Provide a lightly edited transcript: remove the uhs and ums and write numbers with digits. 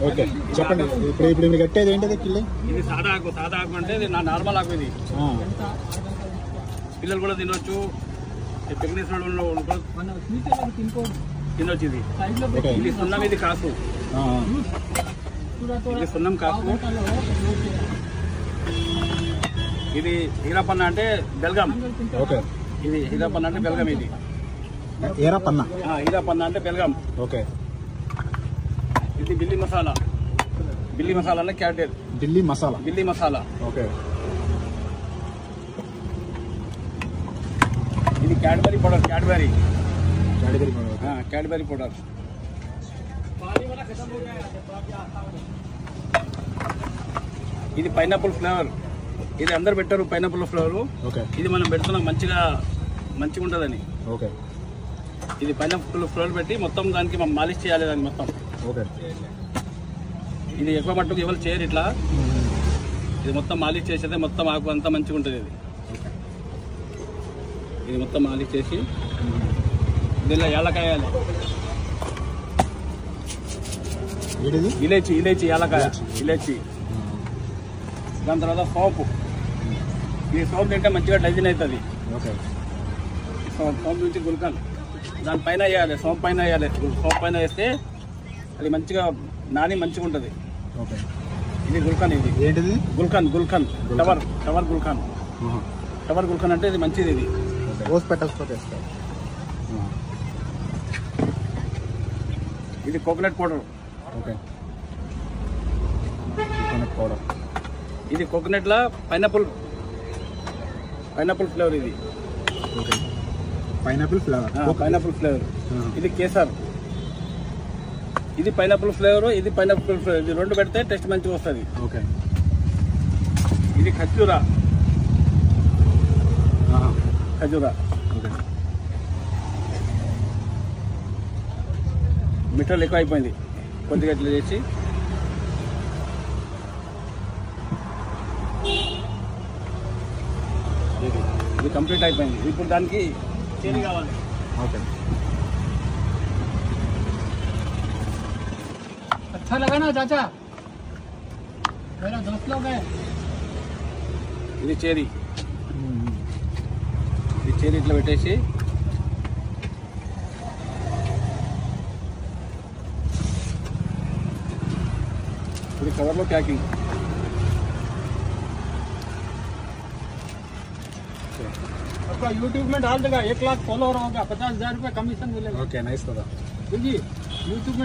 Okay చెప్పండి. ఇప్పుడు మీరు కట్టేది ఏంటిది కిల్లి? ఇది సాదా ఆకు అంటే ఇది నార్మల్ ఆకు. ఇది పిల్లలు కూడా తినొచ్చు, ప్రెగ్నెన్సీ తినొచ్చు. ఇది సున్నం, ఇది కాసు, ఇది సున్నం కాసు. ఇది హీరాపన్న అంటే బెల్గం. ఓకే, ఇది హీరాపన్న అంటే బెల్గం. ఇది హీరాపన్న అంటే బెల్గం. ఓకే, ఇది బిల్లి మసాలా. బిల్లి మసాలా అంటే క్యారెట్. బిల్లి మసాలా. ఓకే, ఇది క్యాడ్బరీ పౌడర్. Cadbury powder. ఇది పైనాపిల్ ఫ్లేవర్. ఇది అందరు పెట్టారు పైనాపిల్ ఫ్లేవర్. ఇది మనం పెడుతున్నాం మంచిగా ఉంటుందని. ఓకే, ఇది పైనాపిల్ ఫ్లేవర్ పెట్టి మొత్తం దానికి మనం మాలిష్ చేయాలి దాన్ని మొత్తం. ఓకే, ఇది ఎక్కువ మట్టుకు ఎవరు చేయరు ఇట్లా. ఇది మొత్తం మాలిష్ చేసేదే మొత్తం ఆకు అంతా మంచిగా ఉంటుంది. ఇది మొత్తం మాలిష్ చేసి దీనిలో యాలకాయ వేయాలి. ఇలేచి యాలకాయ ఇలేచి. దాని తర్వాత సోంపు. ఈ సోంపు తింటే మంచిగా డైజెన్ అవుతుంది. సోంపు నుంచి గుల్కన్ దానిపైన వేయాలి. సోంపు పైన వేయాలి. సోంపు పైన వేస్తే అది మంచిగా నాని మంచిగా ఉంటుంది. ఇది గుల్కన్. ఇది ఏంటిది? గుల్కన్. టవర్ గుల్కన్ అంటే ఇది మంచిది. ఇది రోజ్ పెటల్స్ తో చేస్తారు. ఇది coconut powder. Okay, coconut powder. ఇది కోకోనట్ లా పైనాపిల్ ఫ్లేవర్. ఇది ఓకే, పైనాపిల్ ఫ్లేవర్. ఇది కేసర్. ఇది పైనాపిల్ ఫ్లేవర్. ఇది పైనాపిల్ ఫ్లేవర్. ఇది రెండు పెడితే టేస్ట్ మంచిగా వస్తుంది. ఓకే, ఇది ఖర్జూరా. ఓకే, మిఠాయిలు ఎక్కువ అయిపోయింది. కొద్దిగా ఇట్లా చేసి ఇది కంప్లీట్ అయిపోయింది. ఇప్పుడు దానికి చేరి కావాలి. ఓకే, अच्छा लगा ना चाचा? मेरा दोस्त लोग है. ఇది చేరి ఇట్లా పెట్టేసి ఇది కవర్లో ప్యాకింగ్. आपका यूट्यूब में डाल देगा. 1 लाख फॉलोअर होगा, 50,000 रुपये कमीशन मिलेगा. ఓకే, నైస్ కదా. जी यूट्यूब में